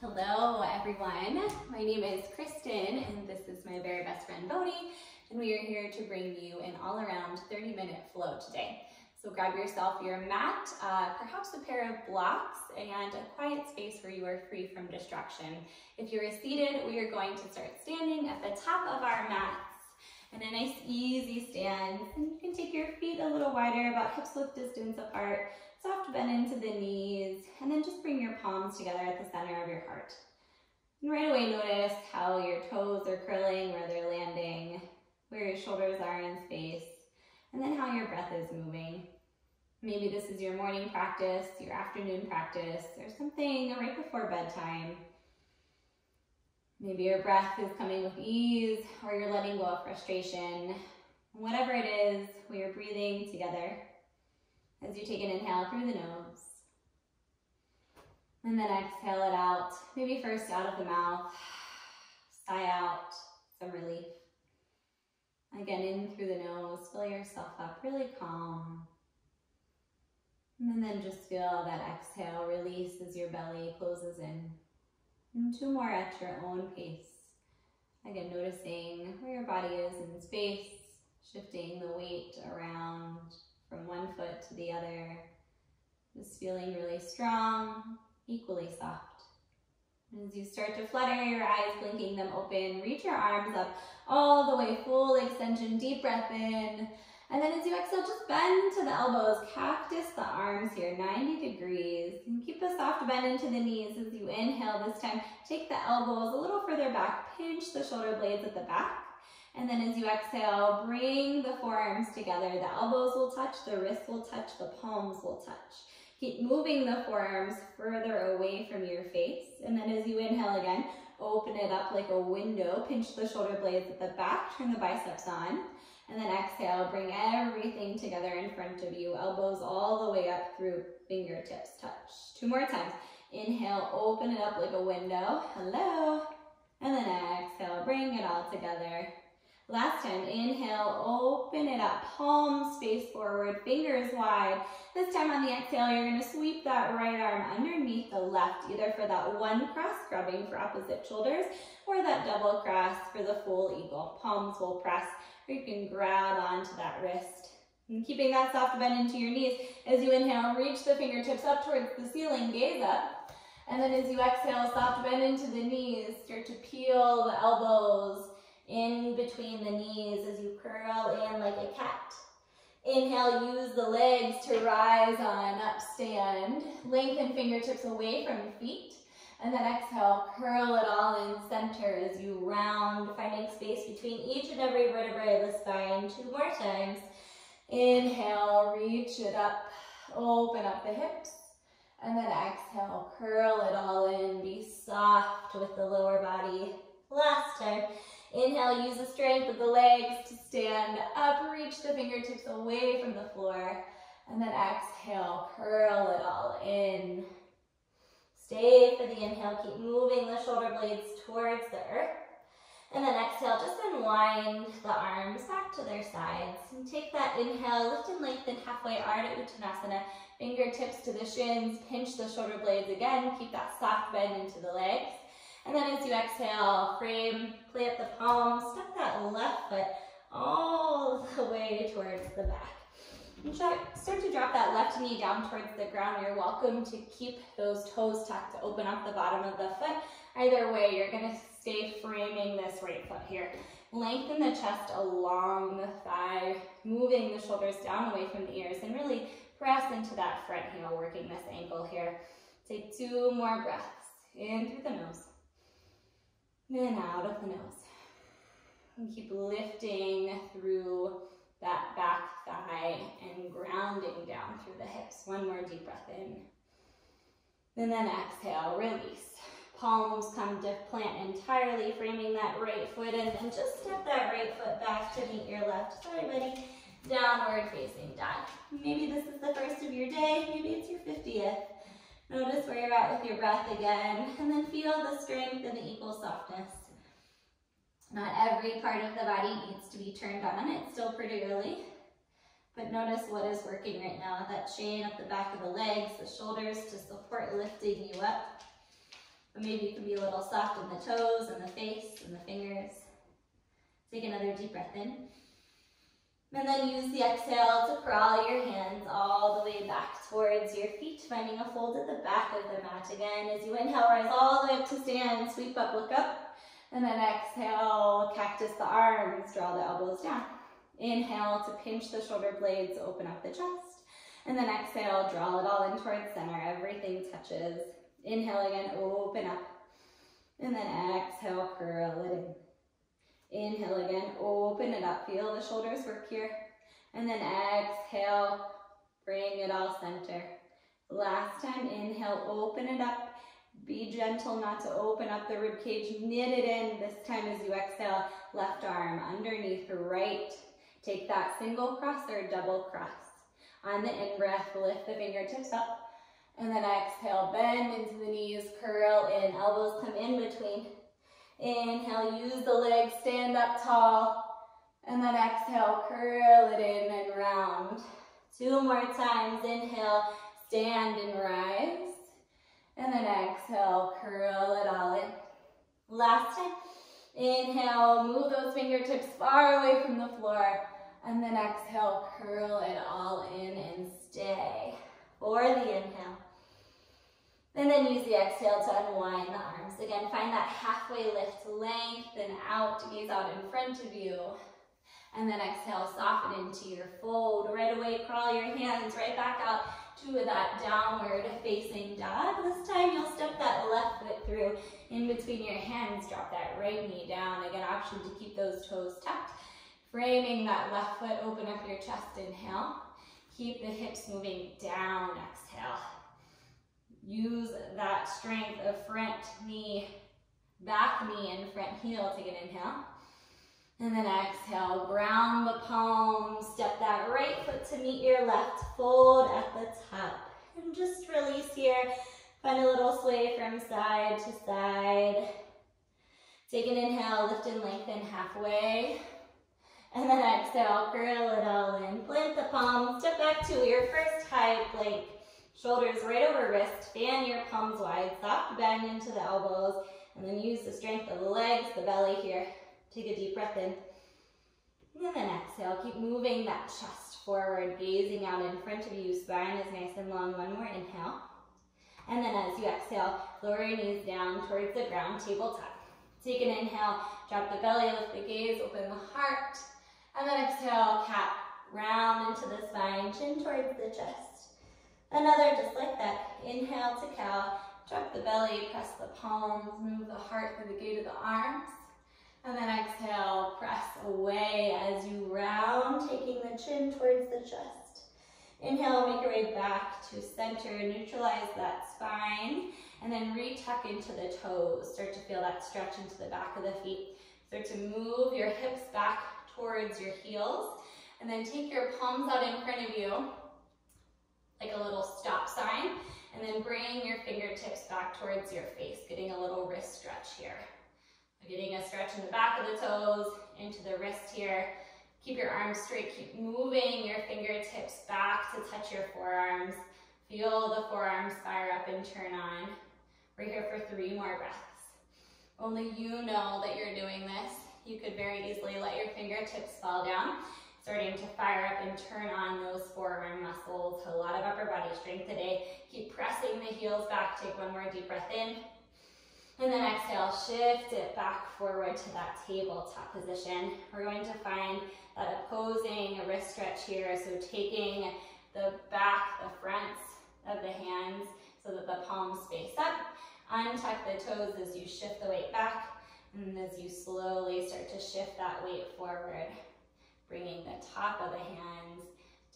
Hello everyone, my name is Kristen and this is my very best friend Bodhi, and we are here to bring you an all-around 30-minute flow today. So grab yourself your mat, perhaps a pair of blocks, and a quiet space where you are free from distraction. If you are seated, we are going to start standing at the top of our mats in a nice easy stand. And you can take your feet a little wider, about hips width distance apart. Soft bend into the knees, and then just bring your palms together at the center of your heart. And right away notice how your toes are curling, where they're landing, where your shoulders are in space, and then how your breath is moving. Maybe this is your morning practice, your afternoon practice, or something right before bedtime. Maybe your breath is coming with ease, or you're letting go of frustration. Whatever it is, we are breathing together. As you take an inhale through the nose, and then exhale it out. Maybe first out of the mouth, sigh out some relief. Again, in through the nose, fill yourself up, really calm. And then just feel that exhale release as your belly closes in. And two more at your own pace. Again, noticing where your body is in space, shifting the weight around from one foot to the other, just feeling really strong, equally soft. And as you start to flutter your eyes, blinking them open, reach your arms up all the way, full extension, deep breath in. And then as you exhale, just bend to the elbows, cactus the arms here, 90 degrees. And keep a soft bend into the knees as you inhale this time. Take the elbows a little further back, pinch the shoulder blades at the back. And then as you exhale, bring the forearms together. The elbows will touch, the wrists will touch, the palms will touch. Keep moving the forearms further away from your face. And then as you inhale again, open it up like a window. Pinch the shoulder blades at the back, turn the biceps on. And then exhale, bring everything together in front of you. Elbows all the way up through fingertips touch. Two more times. Inhale, open it up like a window. Hello. And then exhale, bring it all together. Last time, inhale, open it up, palms face forward, fingers wide. This time on the exhale, you're going to sweep that right arm underneath the left, either for that one cross, grabbing for opposite shoulders, or that double cross for the full eagle. Palms will press, or you can grab onto that wrist. And keeping that soft bend into your knees, as you inhale, reach the fingertips up towards the ceiling, gaze up. And then as you exhale, soft bend into the knees, start to peel the elbows in between the knees as you curl in like a cat. Inhale, use the legs to rise on up, stand. Lengthen fingertips away from your feet. And then exhale, curl it all in center as you round, finding space between each and every vertebrae of the spine. Two more times. Inhale, reach it up, open up the hips. And then exhale, curl it all in, be soft with the lower body. Last time. Inhale, use the strength of the legs to stand up, reach the fingertips away from the floor, and then exhale, curl it all in. Stay for the inhale, keep moving the shoulder blades towards the earth, and then exhale, just unwind the arms back to their sides, and take that inhale, lift and lengthen halfway, Ardha Uttanasana, fingertips to the shins, pinch the shoulder blades again, keep that soft bend into the legs. And then as you exhale, frame, plant the palms, step that left foot all the way towards the back. And start to drop that left knee down towards the ground. You're welcome to keep those toes tucked to open up the bottom of the foot. Either way, you're going to stay framing this right foot here. Lengthen the chest along the thigh, moving the shoulders down away from the ears, and really press into that front heel, working this ankle here. Take two more breaths. In through the nose. Then out of the nose. And keep lifting through that back thigh and grounding down through the hips. One more deep breath in. And then exhale, release. Palms come to plant entirely, framing that right foot, and then just step that right foot back to meet your left. Sorry, buddy. Downward facing dog. Maybe this is the first of your day. Maybe it's your 50th. Notice where you're at with your breath again, and then feel the strength and the equal softness. Not every part of the body needs to be turned on. It's still pretty early, but notice what is working right now. That chain up the back of the legs, the shoulders to support lifting you up. But maybe you can be a little soft in the toes and the face and the fingers. Take another deep breath in. And then use the exhale to crawl your hands all the way back towards your feet, finding a fold at the back of the mat. Again, as you inhale, rise all the way up to stand, sweep up, look up. And then exhale, cactus the arms, draw the elbows down. Inhale to pinch the shoulder blades, open up the chest. And then exhale, draw it all in towards center, everything touches. Inhale again, open up. And then exhale, curl it in. Inhale again, open it up, feel the shoulders work here. And then exhale, bring it all center. Last time, inhale, open it up. Be gentle not to open up the rib cage, knit it in. This time as you exhale, left arm underneath right. Take that single cross or double cross. On the in-breath, lift the fingertips up. And then exhale, bend into the knees, curl in, elbows come in between. Inhale, use the legs, stand up tall. And then exhale, curl it in and round. 2 more times, inhale, stand and rise. And then exhale, curl it all in. Last time, inhale, move those fingertips far away from the floor. And then exhale, curl it all in and stay for the inhale. And then use the exhale to unwind the arms. Again, find that halfway lift, lengthen out, gaze out in front of you. And then exhale, soften into your fold. Right away, crawl your hands right back out to that downward facing dog. This time you'll step that left foot through in between your hands. Drop that right knee down. Again, option to keep those toes tucked. Framing that left foot, open up your chest, inhale. Keep the hips moving down, exhale. Use that strength of front knee, back knee, and front heel. Take an inhale. And then exhale, ground the palms, step that right foot to meet your left, fold at the top. And just release here. Find a little sway from side to side. Take an inhale, lift and lengthen halfway. And then exhale, curl it all in. Plant the palms, step back to your first high plank. Shoulders right over wrist, fan your palms wide, soft bend into the elbows, and then use the strength of the legs, the belly here. Take a deep breath in. And then exhale, keep moving that chest forward, gazing out in front of you. Spine is nice and long. One more inhale. And then as you exhale, lower your knees down towards the ground, tabletop. Take an inhale, drop the belly, lift the gaze, open the heart. And then exhale, cat, round into the spine, chin towards the chest. Another just like that. Inhale to cow, drop the belly, press the palms, move the heart through the gate of the arms. And then exhale, press away as you round, taking the chin towards the chest. Inhale, make your way back to center, neutralize that spine, and then re-tuck into the toes. Start to feel that stretch into the back of the feet. Start to move your hips back towards your heels, and then take your palms out in front of you, like a little stop sign, and then bring your fingertips back towards your face, getting a little wrist stretch here. Getting a stretch in the back of the toes, into the wrist here. Keep your arms straight, keep moving your fingertips back to touch your forearms. Feel the forearms fire up and turn on. We're here for 3 more breaths. Only you know that you're doing this. You could very easily let your fingertips fall down, starting to fire up and turn on those forearm muscles. A lot of upper body strength today. Keep pressing the heels back. Take 1 more deep breath in. And then exhale, shift it back forward to that tabletop position. We're going to find that opposing wrist stretch here. So taking the back, the fronts of the hands so that the palms face up. Untuck the toes as you shift the weight back. And as you slowly start to shift that weight forward, bringing the top of the hands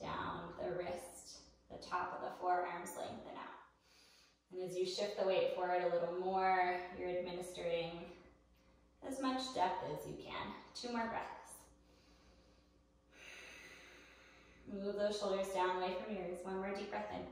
down, the wrist, the top of the forearms lengthen out. And as you shift the weight forward a little more, you're administering as much depth as you can. 2 more breaths. Move those shoulders down away from your ears. 1 more deep breath in.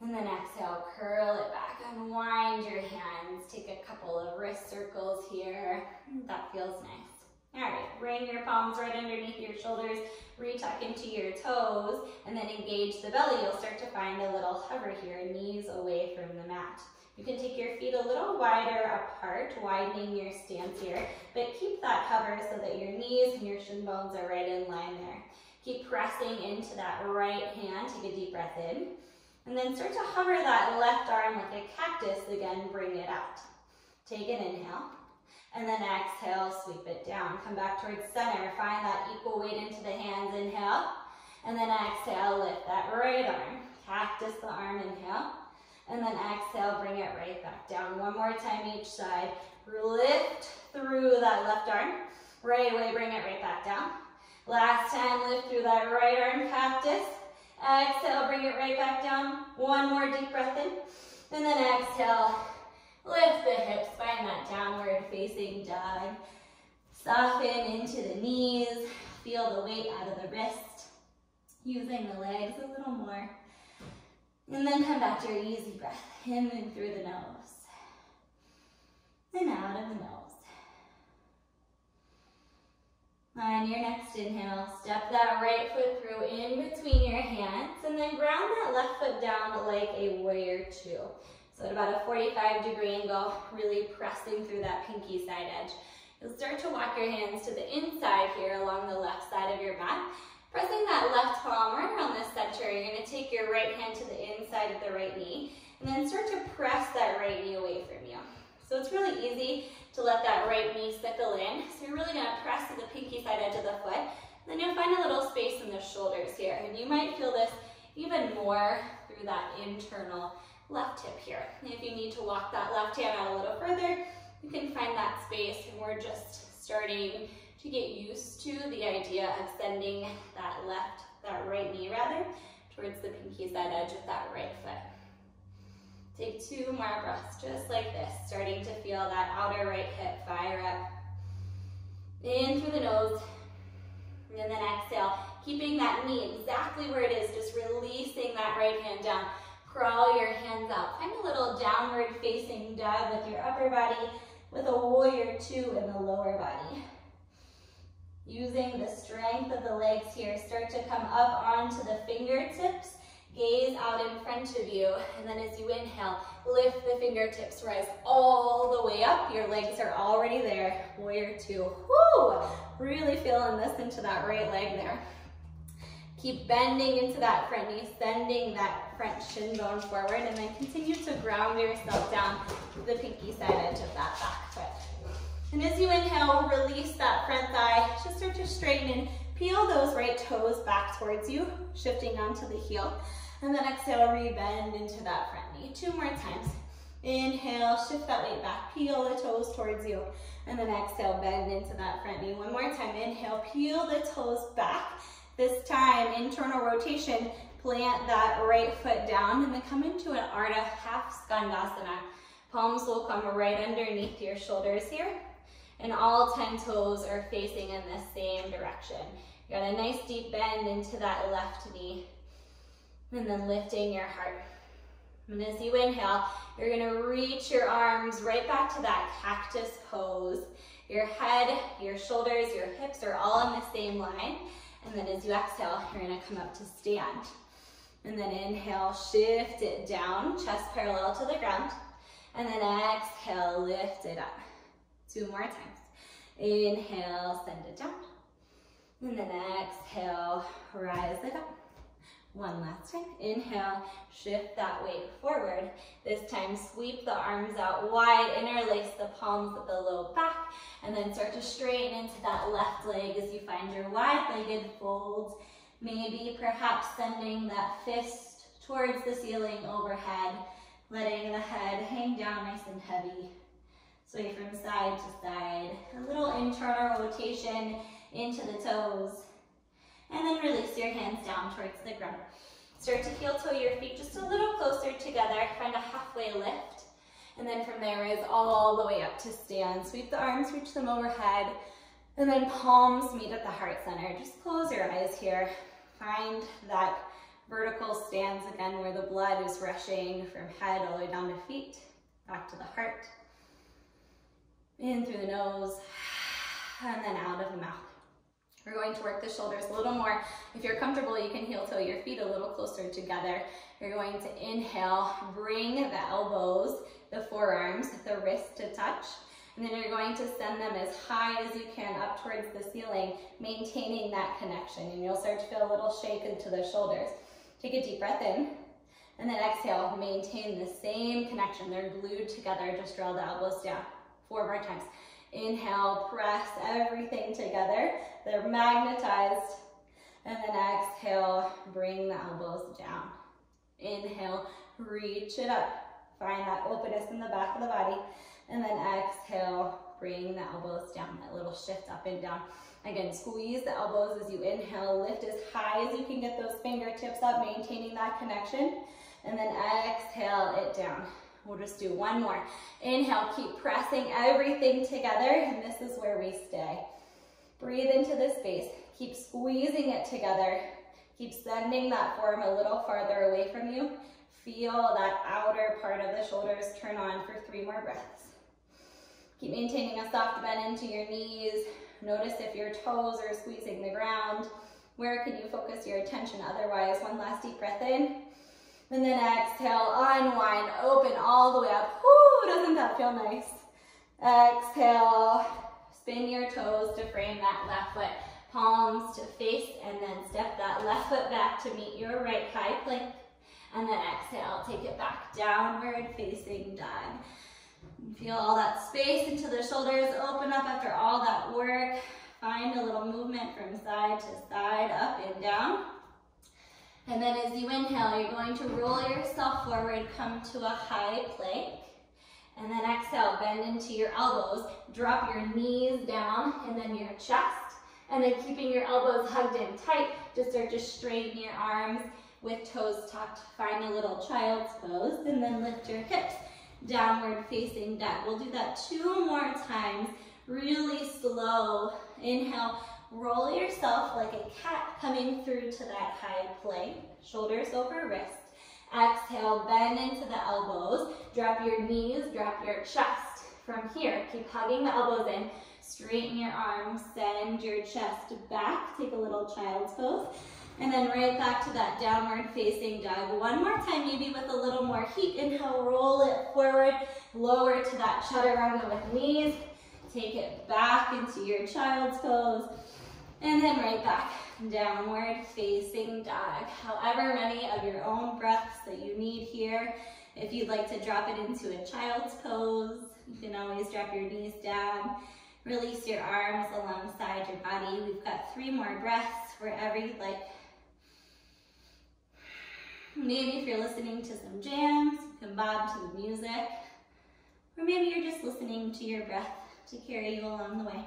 And then exhale, curl it back, unwind your hands. Take a couple of wrist circles here. That feels nice. All right, bring your palms right underneath your shoulders, retuck into your toes, and then engage the belly. You'll start to find a little hover here, knees away from the mat. You can take your feet a little wider apart, widening your stance here, but keep that hover so that your knees and your shin bones are right in line there. Keep pressing into that right hand. Take a deep breath in. And then start to hover that left arm like a cactus. Again, bring it out. Take an inhale. And then exhale, sweep it down. Come back towards center. Find that equal weight into the hands. Inhale. And then exhale, lift that right arm. Cactus the arm, inhale. And then exhale, bring it right back down. One more time each side. Lift through that left arm. Right away, bring it right back down. Last time, lift through that right arm, cactus. Exhale, bring it right back down. One more deep breath in. And then exhale, lift the hips. Find that downward facing dog. Soften into the knees. Feel the weight out of the wrist. Using the legs a little more. And then come back to your easy breath. In and through the nose. And out of the nose. On your next inhale, step that right foot through in between your hands and then ground that left foot down like a warrior two. So at about a 45-degree angle, really pressing through that pinky side edge. You'll start to walk your hands to the inside here along the left side of your mat. Pressing that left palm right around the center, you're going to take your right hand to the inside of the right knee and then start to press that right knee away from you. So it's really easy to let that right knee sickle in. So you're really going to press to the pinky side edge of the foot. Then you'll find a little space in the shoulders here. And you might feel this even more through that internal left hip here. And if you need to walk that left hand out a little further, you can find that space. And we're just starting to get used to the idea of sending that right knee rather, towards the pinky side edge of that right foot. Take 2 more breaths, just like this, starting to feel that outer right hip fire up. In through the nose, and then exhale, keeping that knee exactly where it is, just releasing that right hand down. Crawl your hands out. Find a little downward facing dog with your upper body, with a warrior two in the lower body. Using the strength of the legs here, start to come up onto the fingertips. Gaze out in front of you, and then as you inhale, lift the fingertips, rise all the way up. Your legs are already there. Warrior two. Woo! Really feeling this into that right leg there. Keep bending into that front knee, sending that front shin bone forward, and then continue to ground yourself down to the pinky side edge of that back foot. And as you inhale, release that front thigh. Just start to straighten and peel those right toes back towards you, shifting onto the heel. And then exhale, re-bend into that front knee. 2 more times. Inhale, shift that weight back, peel the toes towards you. And then exhale, bend into that front knee. 1 more time. Inhale, peel the toes back. This time, internal rotation, plant that right foot down and then come into an Ardha half Skandasana. Palms will come right underneath your shoulders here. And all 10 toes are facing in the same direction. You got a nice deep bend into that left knee. And then lifting your heart. And as you inhale, you're gonna reach your arms right back to that cactus pose. Your head, your shoulders, your hips are all in the same line. And then as you exhale, you're gonna come up to stand. And then inhale, shift it down, chest parallel to the ground. And then exhale, lift it up. 2 more times. Inhale, send it down. And then exhale, rise it up. 1 last time. Inhale, shift that weight forward. This time, sweep the arms out wide, interlace the palms at the low back, and then start to straighten into that left leg as you find your wide-legged folds. Maybe perhaps sending that fist towards the ceiling overhead, letting the head hang down nice and heavy. Sway from side to side. A little internal rotation into the toes. And then release your hands down towards the ground. Start to heel toe your feet just a little closer together. Find a halfway lift. And then from there is all the way up to stand. Sweep the arms, reach them overhead. And then palms meet at the heart center. Just close your eyes here. Find that vertical stance again where the blood is rushing from head all the way down to feet. Back to the heart. In through the nose. and then out of the mouth. We're going to work the shoulders a little more. If you're comfortable, you can heel toe your feet a little closer together. You're going to inhale, bring the elbows, the forearms, the wrist to touch. And then you're going to send them as high as you can up towards the ceiling, maintaining that connection. And you'll start to feel a little shake into the shoulders. Take a deep breath in, and then exhale, maintain the same connection. They're glued together, just draw the elbows down. 4 more times. Inhale, press everything together. They're magnetized. And then exhale, bring the elbows down. Inhale, reach it up. Find that openness in the back of the body. And then exhale, bring the elbows down. That little shift up and down. Again, squeeze the elbows as you inhale. Lift as high as you can get those fingertips up, maintaining that connection. And then exhale it down. We'll just do one more. Inhale, keep pressing everything together, and this is where we stay. Breathe into the space. Keep squeezing it together. Keep sending that form a little farther away from you. Feel that outer part of the shoulders turn on for 3 more breaths. Keep maintaining a soft bend into your knees. Notice if your toes are squeezing the ground. Where can you focus your attention otherwise? One last deep breath in. And then exhale, unwind, open all the way up. Whoo, doesn't that feel nice? Exhale, spin your toes to frame that left foot. Palms to face, and then step that left foot back to meet your right high plank. And then exhale, take it back, downward facing dog. Feel all that space into the shoulders, open up after all that work. Find a little movement from side to side, up and down. And then as you inhale, you're going to roll yourself forward, come to a high plank. And then exhale, bend into your elbows, drop your knees down, and then your chest. And then keeping your elbows hugged in tight, just start to straighten your arms with toes tucked. Find a little child's pose, and then lift your hips, downward facing dog. We'll do that 2 more times, really slow. Inhale. Roll yourself like a cat coming through to that high plank, shoulders over wrist. Exhale, bend into the elbows, drop your knees, drop your chest. From here, keep hugging the elbows in, straighten your arms, send your chest back, take a little child's pose, and then right back to that downward facing dog. 1 more time, maybe with a little more heat. Inhale, roll it forward, lower to that chaturanga with knees, take it back into your child's pose. And then right back, downward facing dog. However many of your own breaths that you need here. If you'd like to drop it into a child's pose, you can always drop your knees down. Release your arms alongside your body. We've got 3 more breaths wherever you'd like. Maybe if you're listening to some jams, you can bob to the music. Or maybe you're just listening to your breath to carry you along the way.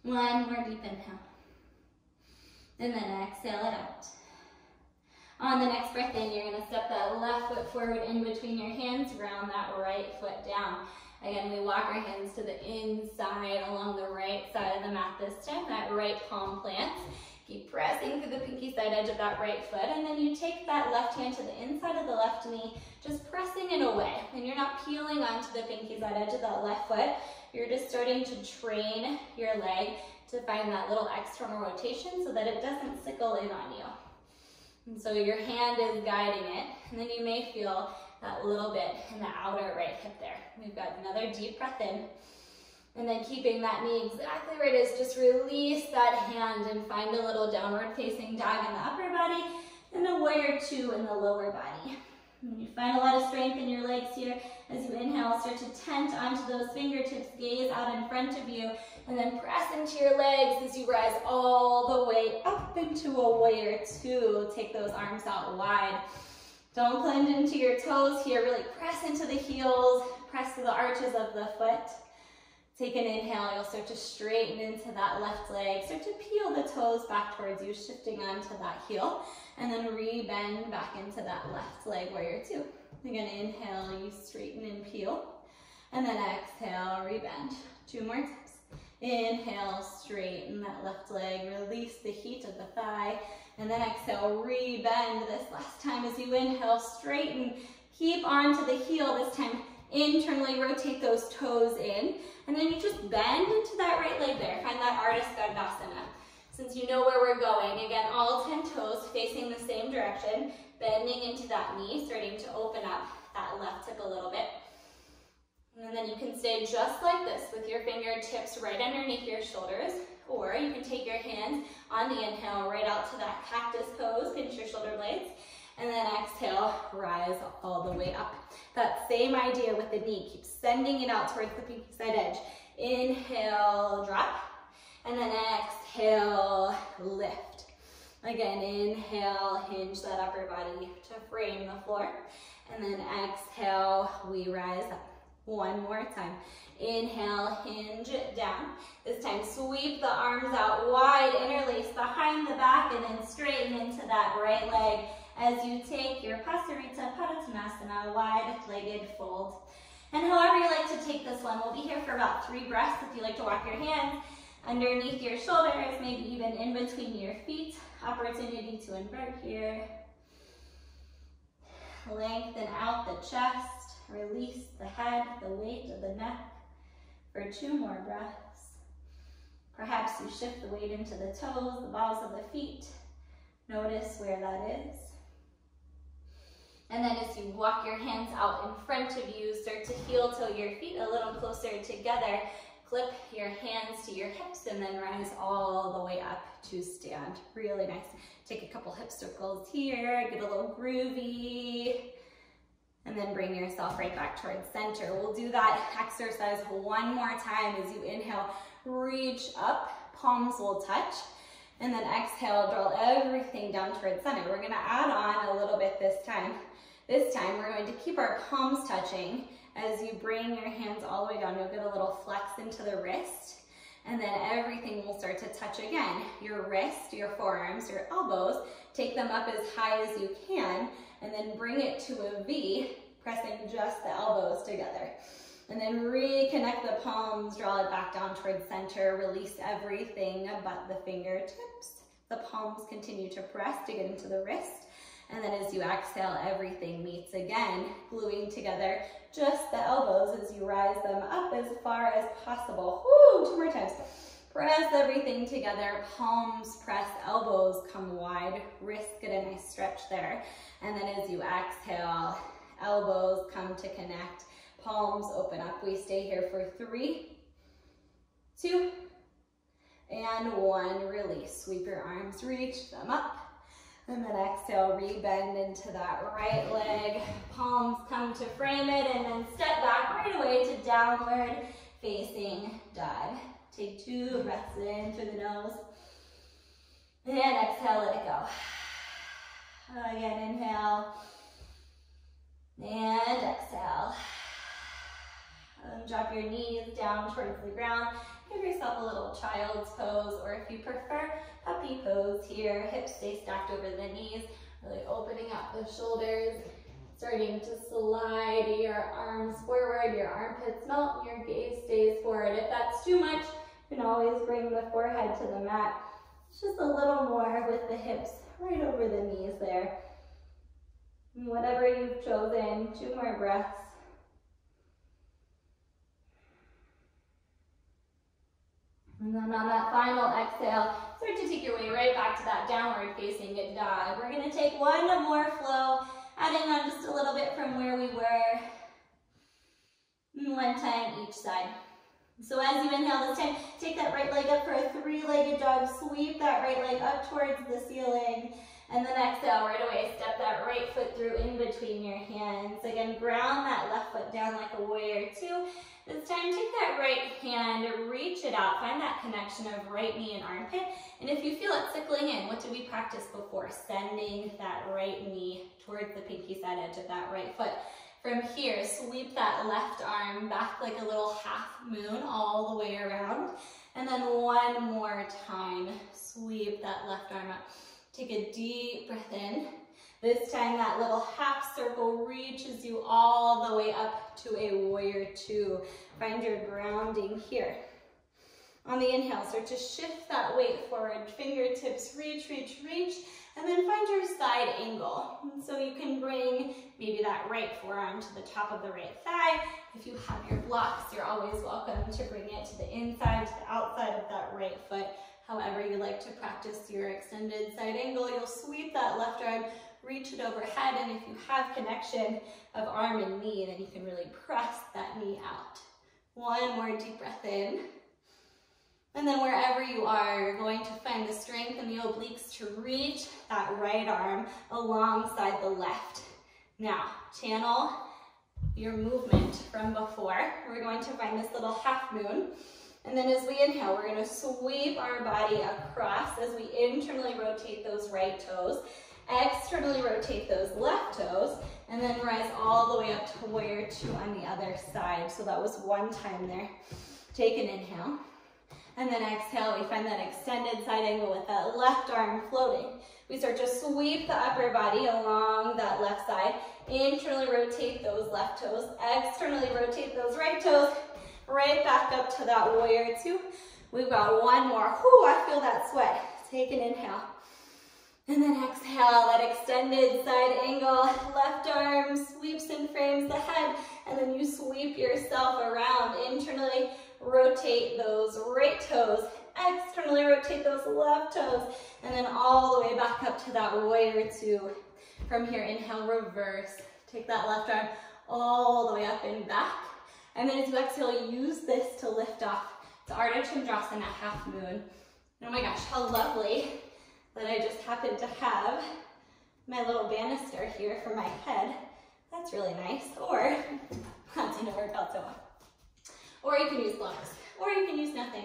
1 more deep inhale. And then exhale it out. On the next breath in, you're going to step that left foot forward in between your hands, round that right foot down. Again, we walk our hands to the inside along the right side of the mat this time. That right palm plants. Keep pressing through the pinky side edge of that right foot, and then you take that left hand to the inside of the left knee, just pressing it away. And you're not peeling onto the pinky side edge of that left foot. You're just starting to train your leg to find that little external rotation so that it doesn't sickle in on you. And so your hand is guiding it, and then you may feel that little bit in the outer right hip there. We've got another deep breath in, and then keeping that knee exactly where it is, just release that hand and find a little downward facing dog in the upper body and a warrior 2 in the lower body. And you find a lot of strength in your legs here. As you inhale, start to tent onto those fingertips, gaze out in front of you, and then press into your legs as you rise all the way up into a warrior 2. Take those arms out wide. Don't clench into your toes here. Really press into the heels, press to the arches of the foot. Take an inhale, you'll start to straighten into that left leg. Start to peel the toes back towards you, shifting onto that heel. And then re-bend back into that left leg, warrior 2. Again, inhale, you straighten and peel. And then exhale, re-bend. 2 more times. Inhale, straighten that left leg, release the heat of the thigh. And then exhale, re-bend this last time as you inhale, straighten. Keep on to the heel this time. Internally rotate those toes in, and then you just bend into that right leg there. Find that Ardha Skandasana. Since you know where we're going, again, all 10 toes facing the same direction, bending into that knee, starting to open up that left hip a little bit. And then you can stay just like this with your fingertips right underneath your shoulders, or you can take your hands on the inhale right out to that cactus pose, pinch your shoulder blades, and then exhale, rise all the way up. That same idea with the knee, keep sending it out towards the pinky side edge. Inhale, drop, and then exhale, lift. Again, inhale, hinge that upper body to frame the floor, and then exhale, we rise up. One more time. Inhale, hinge it down. This time, sweep the arms out wide, interlace behind the back, and then straighten into that right leg as you take your Pasarita Padottanasana, wide-legged fold. And however you like to take this one, we'll be here for about 3 breaths. If you like to walk your hands underneath your shoulders, maybe even in between your feet. Opportunity to invert here. Lengthen out the chest. Release the head, the weight of the neck for 2 more breaths. Perhaps you shift the weight into the toes, the balls of the feet. Notice where that is. And then as you walk your hands out in front of you, start to heel toe your feet a little closer together. Clip your hands to your hips and then rise all the way up to stand. Really nice. Take a couple hip circles here, get a little groovy. And then bring yourself right back towards center. We'll do that exercise one more time as you inhale, reach up, palms will touch, and then exhale, draw everything down towards center. We're gonna add on a little bit this time. This time, we're going to keep our palms touching. As you bring your hands all the way down, you'll get a little flex into the wrist, and then everything will start to touch again. Your wrist, your forearms, your elbows, take them up as high as you can, and then bring it to a V, pressing just the elbows together. And then reconnect the palms, draw it back down towards center, release everything but the fingertips. The palms continue to press to get into the wrist. And then as you exhale, everything meets again, gluing together just the elbows as you rise them up as far as possible. Woo, 2 more times. Press everything together, palms press, elbows come wide, wrists get a nice stretch there. And then as you exhale, elbows come to connect, palms open up. We stay here for 3, 2, and 1. Release. Sweep your arms, reach them up. And then exhale, rebend into that right leg. Palms come to frame it, and then step back right away to downward facing dog. Take 2 breaths in through the nose. And exhale, let it go. Again, inhale. And exhale. And drop your knees down towards the ground. Give yourself a little child's pose, or if you prefer, puppy pose here. Hips stay stacked over the knees, really opening up the shoulders, starting to slide your arms forward, your armpits melt, and your gaze stays forward. If that's too much, you can always bring the forehead to the mat. It's just a little more with the hips right over the knees there. And whatever you've chosen, 2 more breaths. And then on that final exhale, start to take your way right back to that downward facing dog. We're going to take 1 more flow, adding on just a little bit from where we were. 1 time each side. So as you inhale this time, take that right leg up for a 3-legged dog. Sweep that right leg up towards the ceiling. And then exhale right away. Step that right foot through in between your hands. Again, ground that left foot down like a warrior 2. This time, take that right hand, reach it out. Find that connection of right knee and armpit. And if you feel it sickling in, what did we practice before? Sending that right knee towards the pinky side edge of that right foot. From here, sweep that left arm back like a little half moon all the way around. And then 1 more time, sweep that left arm up. Take a deep breath in. This time, that little half circle reaches you all the way up to a warrior 2. Find your grounding here. On the inhale, start to shift that weight forward. Fingertips reach, reach, reach. And then find your side angle. And so you can bring maybe that right forearm to the top of the right thigh. If you have your blocks, you're always welcome to bring it to the inside, to the outside of that right foot. However you like to practice your extended side angle, you'll sweep that left arm, reach it overhead, and if you have connection of arm and knee, then you can really press that knee out. One more deep breath in. And then wherever you are, you're going to find the strength in the obliques to reach that right arm alongside the left. Now, channel your movement from before. We're going to find this little half moon. And then as we inhale, we're going to sweep our body across as we internally rotate those right toes, externally rotate those left toes, and then rise all the way up to warrior two on the other side. So that was one time there. Take an inhale. And then exhale, we find that extended side angle with that left arm floating. We start to sweep the upper body along that left side, internally rotate those left toes, externally rotate those right toes, right back up to that warrior two. We've got one more. Whoo, I feel that sweat. Take an inhale. And then exhale, that extended side angle, left arm sweeps and frames the head, and then you sweep yourself around, internally rotate those right toes, externally rotate those left toes, and then all the way back up to that warrior two. From here, inhale, reverse. Take that left arm all the way up and back. And then as you exhale, use this to lift off to Ardha Chandrasana, half moon. Oh my gosh, how lovely that I just happened to have my little banister here for my head. That's really nice. Or, that didn't work out so well. Or you can use blocks, or you can use nothing.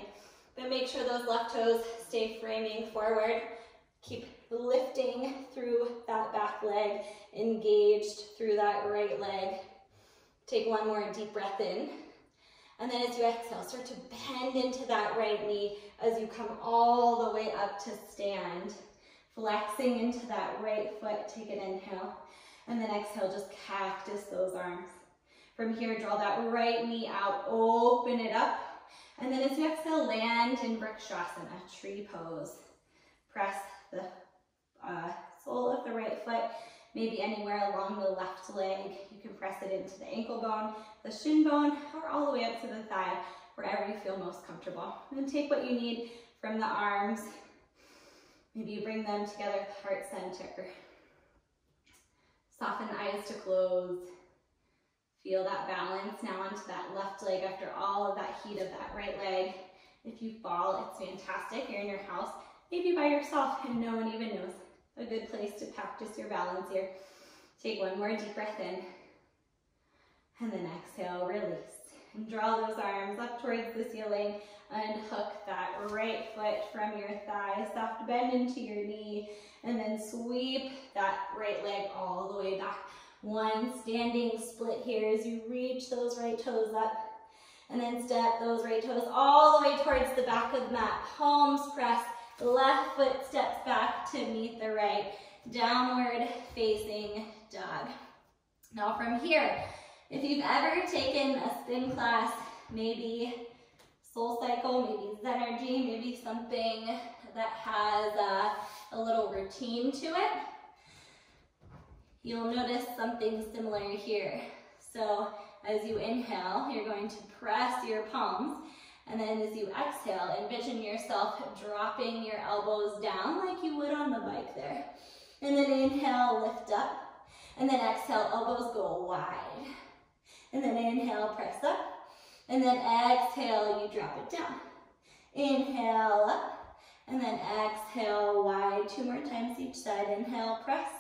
But make sure those left toes stay framing forward. Keep lifting through that back leg, engaged through that right leg. Take one more deep breath in. And then as you exhale, start to bend into that right knee as you come all the way up to stand. Flexing into that right foot, take an inhale. And then exhale, just cactus those arms. From here, draw that right knee out, open it up. And then as you exhale, land in Vrikshasana, tree pose. Press the sole of the right foot, maybe anywhere along the left leg. You can press it into the ankle bone, the shin bone, or all the way up to the thigh, wherever you feel most comfortable. And then take what you need from the arms. Maybe you bring them together at the heart center. Soften the eyes to close. Feel that balance now onto that left leg after all of that heat of that right leg. If you fall, it's fantastic. You're in your house, maybe by yourself, and no one even knows. A good place to practice your balance here. Take one more deep breath in. And then exhale, release. And draw those arms up towards the ceiling. Unhook that right foot from your thigh. Soft bend into your knee. And then sweep that right leg all the way back. One standing split here as you reach those right toes up. And then step those right toes all the way towards the back of the mat. Palms press. Left foot steps back to meet the right. Downward facing dog. Now from here, if you've ever taken a spin class, maybe Soul Cycle, maybe Zenergy, maybe something that has a little routine to it, you'll notice something similar here. So as you inhale, you're going to press your palms. And then as you exhale, envision yourself dropping your elbows down like you would on the bike there. And then inhale, lift up. And then exhale, elbows go wide. And then inhale, press up. And then exhale, you drop it down. Inhale up. And then exhale, wide. 2 more times each side. Inhale, press.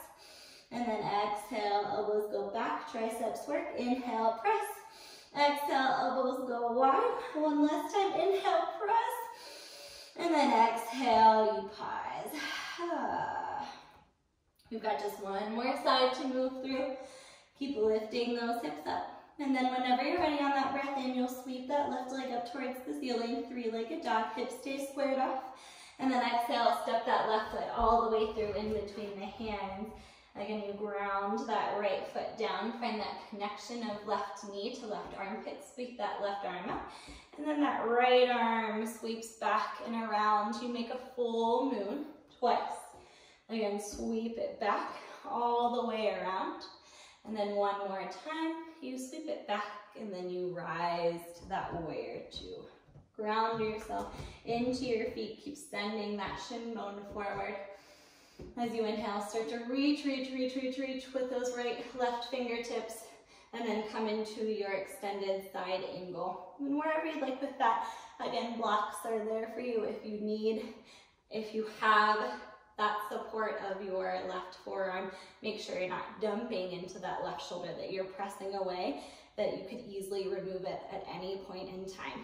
And then exhale, elbows go back, triceps work. Inhale, press. Exhale, elbows go wide. One last time, inhale, press. And then exhale, you pause. We've got just one more side to move through. Keep lifting those hips up. And then whenever you're ready on that breath in, you'll sweep that left leg up towards the ceiling, 3-legged dog, hips stay squared off. And then exhale, step that left foot all the way through in between the hands. Again, you ground that right foot down, find that connection of left knee to left armpit, sweep that left arm up, and then that right arm sweeps back and around. You make a full moon twice. Again, sweep it back all the way around, And then one more time, you sweep it back and then you rise to that warrior two. Ground yourself into your feet. Keep sending that shin bone forward. As you inhale, start to reach with those left fingertips, and then come into your extended side angle. And wherever you'd like with that, again, blocks are there for you if you need. If you have that support of your left forearm, make sure you're not dumping into that left shoulder, that you're pressing away, that you could easily remove it at any point in time.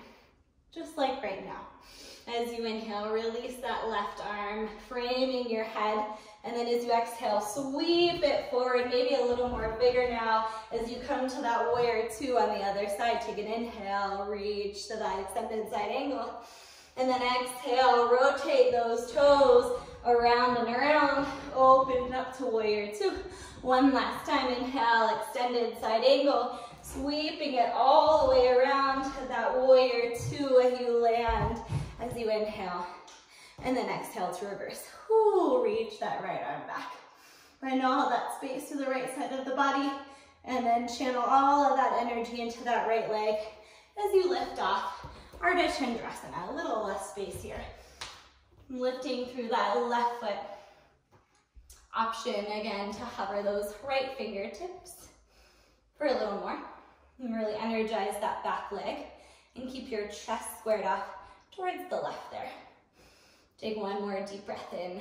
Just like right now. As you inhale, release that left arm, framing your head, and then as you exhale, sweep it forward, maybe a little more bigger now as you come to that warrior two on the other side. Take an inhale, reach to that extended side angle, and then exhale, rotate those toes around and around, open up to warrior two. One last time, inhale, extended side angle, sweeping it all the way around to that warrior two as you land, as you inhale, and then exhale to reverse. Whoo, reach that right arm back. Find all that space to the right side of the body, and then channel all of that energy into that right leg as you lift off. Ardha Chandrasana, a little less space here. Lifting through that left foot. Option again to hover those right fingertips for a little more. And really energize that back leg and keep your chest squared off towards the left there. Take one more deep breath in.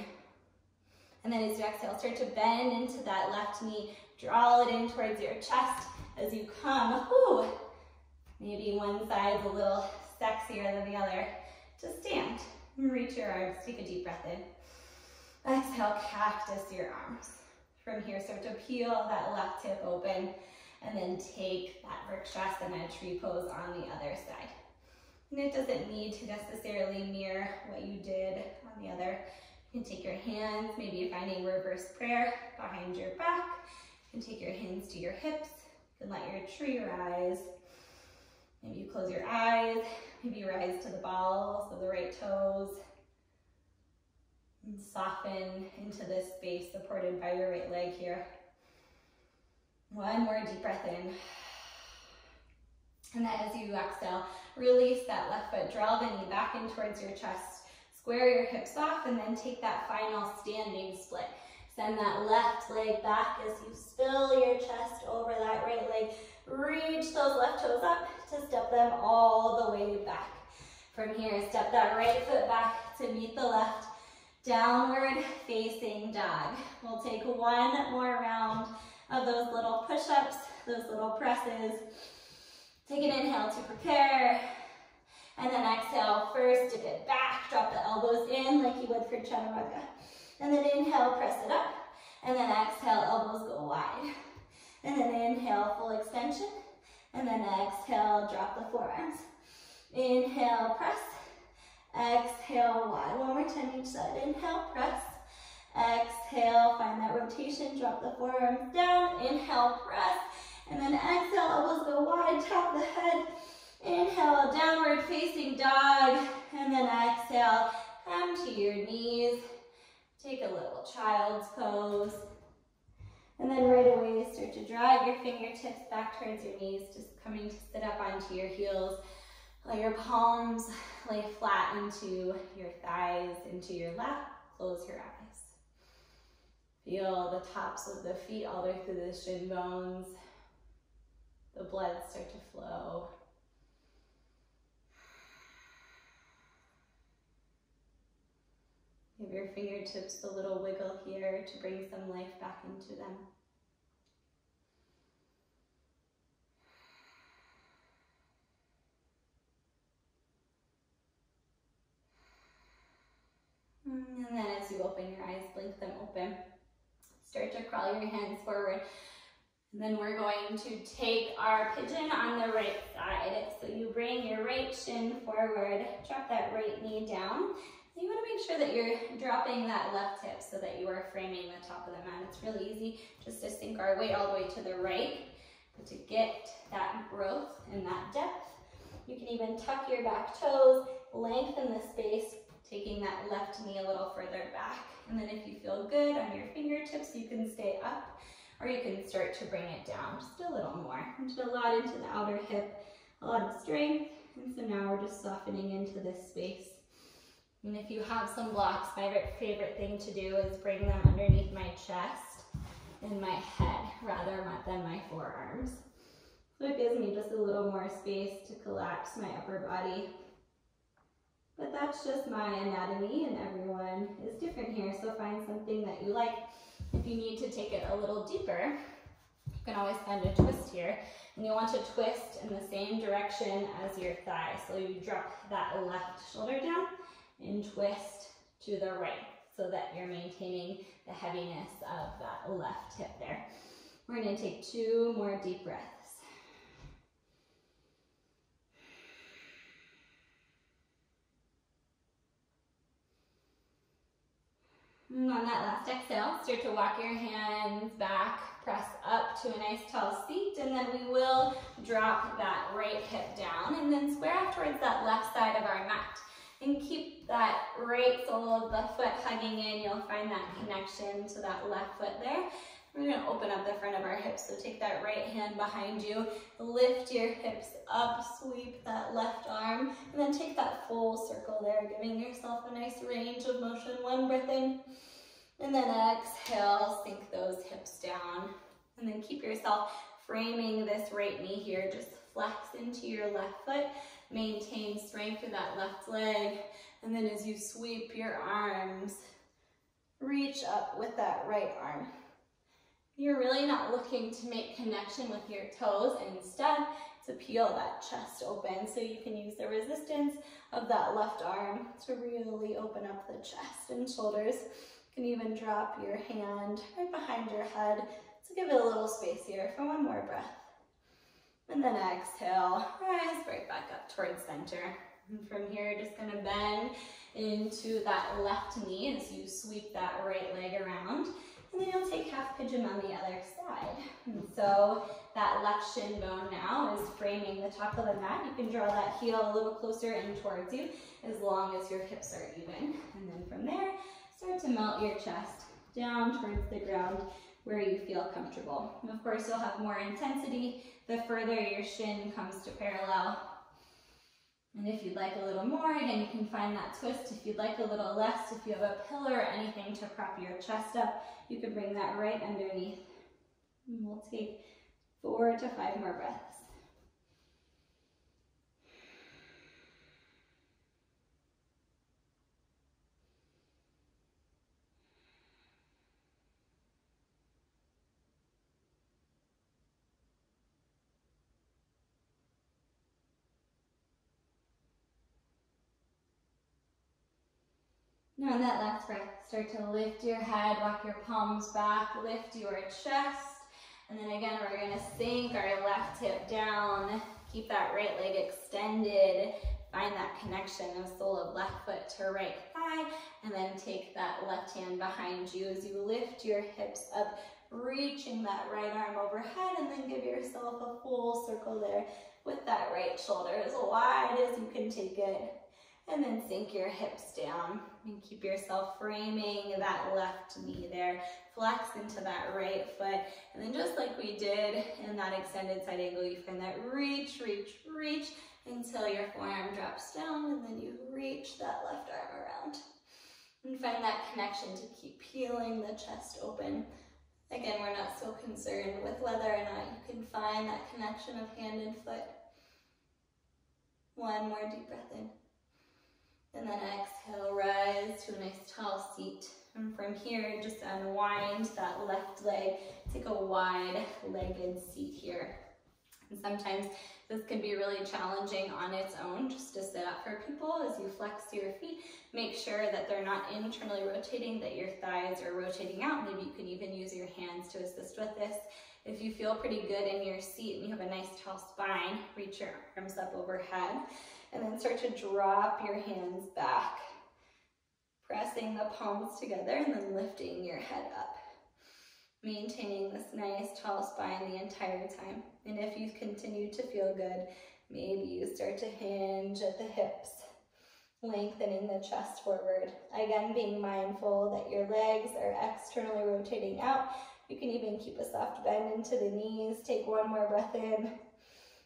And then as you exhale, start to bend into that left knee. Draw it in towards your chest as you come. Whoo. Maybe one side's a little sexier than the other. To stand and reach your arms. Take a deep breath in. Exhale, cactus your arms. From here, start to peel that left hip open, and then take that Vrikshasana tree pose on the other side. And it doesn't need to necessarily mirror what you did on the other. You can take your hands, maybe you're finding reverse prayer behind your back. You can take your hands to your hips. You can let your tree rise. Maybe you close your eyes. Maybe you rise to the balls of the right toes. And soften into this space supported by your right leg here. One more deep breath in. And then as you exhale, release that left foot. Draw the knee back in towards your chest. Square your hips off, and then take that final standing split. Send that left leg back as you spill your chest over that right leg. Reach those left toes up to step them all the way back. From here, step that right foot back to meet the left. Downward facing dog. We'll take one more round of those little push-ups, those little presses. Take an inhale to prepare, and then exhale. First, dip it back, drop the elbows in like you would for Chaturanga. And then inhale, press it up, and then exhale, elbows go wide. And then inhale, full extension, and then exhale, drop the forearms. Inhale, press. Exhale, wide. One more time each side. Inhale, press. Exhale, find that rotation. Drop the forearms down. Inhale, press. And then exhale, elbows go wide. Tap the head. Inhale, downward facing dog. And then exhale, come to your knees. Take a little child's pose. And then right away, start to drive your fingertips back towards your knees. Just coming to sit up onto your heels. Let your palms lay flat into your thighs, into your lap. Close your eyes. Feel the tops of the feet all the way through the shin bones. The blood start to flow. Give your fingertips a little wiggle here to bring some life back into them. And then as you open your eyes, blink them open. Start to crawl your hands forward. And then we're going to take our pigeon on the right side. So you bring your right shin forward, drop that right knee down. You want to make sure that you're dropping that left hip so that you are framing the top of the mat. It's really easy just to sink our weight all the way to the right. But to get that growth and that depth, you can even tuck your back toes, lengthen the space, taking that left knee a little further back. And then if you feel good on your fingertips, you can stay up or you can start to bring it down just a little more. I did a lot into the outer hip, a lot of strength, and so now we're just softening into this space. And if you have some blocks, my favorite thing to do is bring them underneath my chest and my head rather than my forearms. So it gives me just a little more space to collapse my upper body. But that's just my anatomy, and everyone is different here, so find something that you like. If you need to take it a little deeper, you can always find a twist here. And you want to twist in the same direction as your thigh. So you drop that left shoulder down and twist to the right so that you're maintaining the heaviness of that left hip there. We're going to take 2 more deep breaths. And on that last exhale, start to walk your hands back, press up to a nice tall seat, and then we will drop that right hip down and then square off towards that left side of our mat. And keep that right sole of the foot hugging in. You'll find that connection to that left foot there. We're going to open up the front of our hips, so take that right hand behind you, lift your hips up, sweep that left arm, and then take that full circle there, giving yourself a nice range of motion. 1 breath in, and then exhale, sink those hips down. And then keep yourself framing this right knee here. Just flex into your left foot, maintain strength through that left leg, and then as you sweep your arms, reach up with that right arm. You're really not looking to make connection with your toes, and instead to peel that chest open, so you can use the resistance of that left arm to really open up the chest and shoulders. You can even drop your hand right behind your head to give it a little space here for 1 more breath. And then exhale, rise right back up towards center. And from here, just gonna bend into that left knee as you sweep that right leg around. And then you'll take half pigeon on the other side. And so that left shin bone now is framing the top of the mat. You can draw that heel a little closer in towards you as long as your hips are even. And then from there, start to melt your chest down towards the ground where you feel comfortable. And of course, you'll have more intensity the further your shin comes to parallel. And if you'd like a little more, again, you can find that twist. If you'd like a little less, if you have a pillow or anything to prop your chest up, you can bring that right underneath. And we'll take 4 to 5 more breaths. Now on that last breath, start to lift your head, walk your palms back, lift your chest. And then again, we're gonna sink our left hip down, keep that right leg extended, find that connection of sole of left foot to right thigh, and then take that left hand behind you as you lift your hips up, reaching that right arm overhead, and then give yourself a full circle there with that right shoulder as wide as you can take it. And then sink your hips down and keep yourself framing that left knee there. Flex into that right foot. And then just like we did in that extended side angle, you find that reach, reach, reach until your forearm drops down, and then you reach that left arm around. And find that connection to keep peeling the chest open. Again, we're not so concerned with whether or not you can find that connection of hand and foot. 1 more deep breath in. And then exhale, rise to a nice tall seat. And from here, just unwind that left leg. Take a wide-legged seat here. And sometimes this can be really challenging on its own, just to sit up for people as you flex your feet. Make sure that they're not internally rotating, that your thighs are rotating out. Maybe you can even use your hands to assist with this. If you feel pretty good in your seat and you have a nice tall spine, reach your arms up overhead. And then start to drop your hands back, pressing the palms together and then lifting your head up. Maintaining this nice tall spine the entire time. And if you continue to feel good, maybe you start to hinge at the hips, lengthening the chest forward. Again, being mindful that your legs are externally rotating out. You can even keep a soft bend into the knees. Take one more breath in,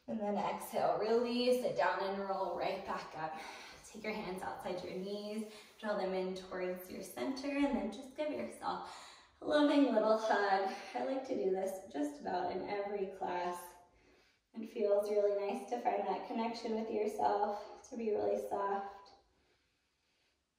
and then exhale, release it down and roll right back up. Take your hands outside your knees, draw them in towards your center, and then just give yourself a loving little hug. I like to do this just about in every class. It feels really nice to find that connection with yourself, to be really soft.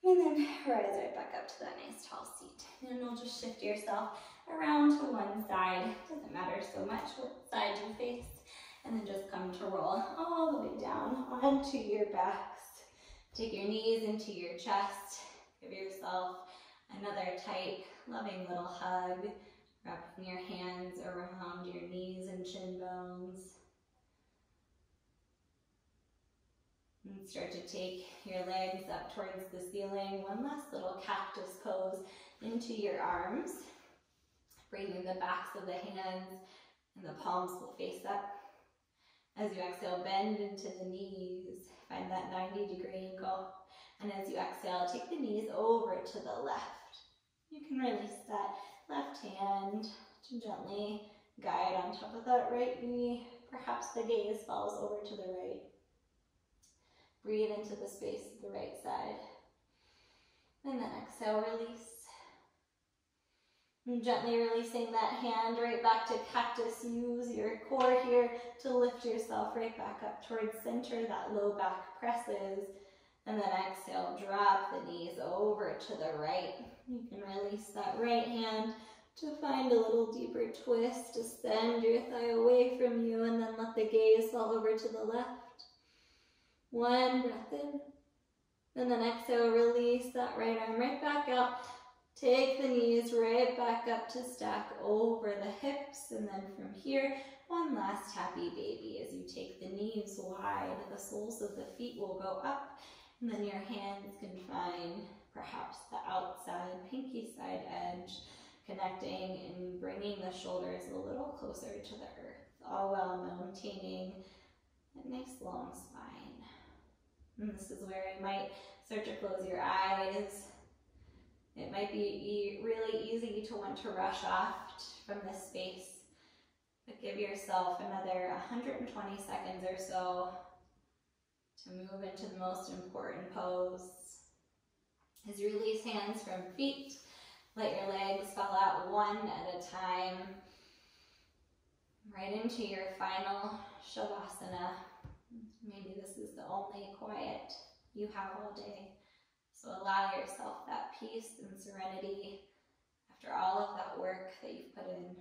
And then rise right back up to that nice tall seat. And you'll just shift yourself around to one side. Doesn't matter so much what side you face. And then just come to roll all the way down onto your backs. Take your knees into your chest. Give yourself another tight, loving little hug. Wrapping your hands around your knees and shin bones. And start to take your legs up towards the ceiling. One last little cactus pose into your arms. Bringing the backs of the hands and the palms will face up. As you exhale, bend into the knees. Find that 90-degree angle. And as you exhale, take the knees over to the left. You can release that left hand to gently guide on top of that right knee. Perhaps the gaze falls over to the right. Breathe into the space of the right side. And then exhale, release. And gently releasing that hand right back to cactus. Use your core here to lift yourself right back up towards center. That low back presses. And then exhale, drop the knees over to the right. You can release that right hand to find a little deeper twist. To send your thigh away from you and then let the gaze fall over to the left. One breath in, and then exhale, release that right arm right back out. Take the knees right back up to stack over the hips, and then from here, one last happy baby as you take the knees wide. The soles of the feet will go up, and then your hands can find perhaps the outside pinky side edge, connecting and bringing the shoulders a little closer to the earth, all while maintaining a nice long spine. And this is where you might start to close your eyes. It might be really easy to want to rush off from this space, but give yourself another 120 seconds or so to move into the most important pose. As you release hands from feet, let your legs fall out one at a time, right into your final Shavasana. Maybe this is the only quiet you have all day. So allow yourself that peace and serenity after all of that work that you've put in.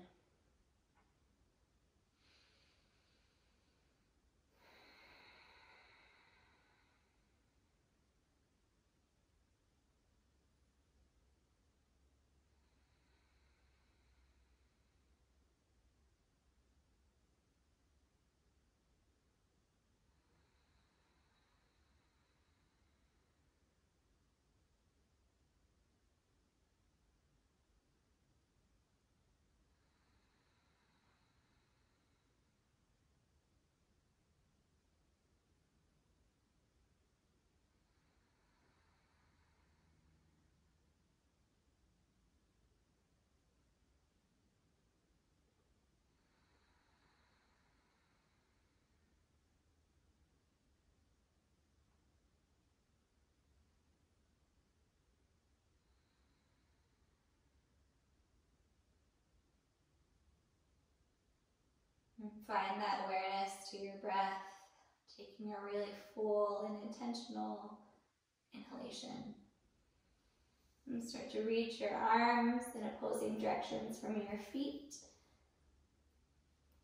And find that awareness to your breath, taking a really full and intentional inhalation. And start to reach your arms in opposing directions from your feet.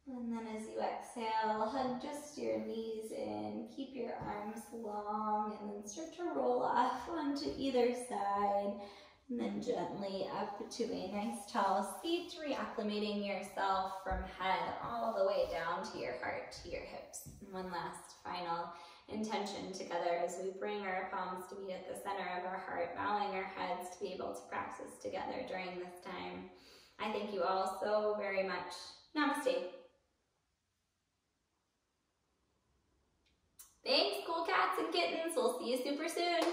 And then as you exhale, hug just your knees in, keep your arms long, and then start to roll off onto either side. And then gently up to a nice tall seat, reacclimating yourself from head all the way down to your heart, to your hips. And one last final intention together as we bring our palms to be at the center of our heart, bowing our heads to be able to practice together during this time. I thank you all so very much. Namaste. Thanks, cool cats and kittens. We'll see you super soon.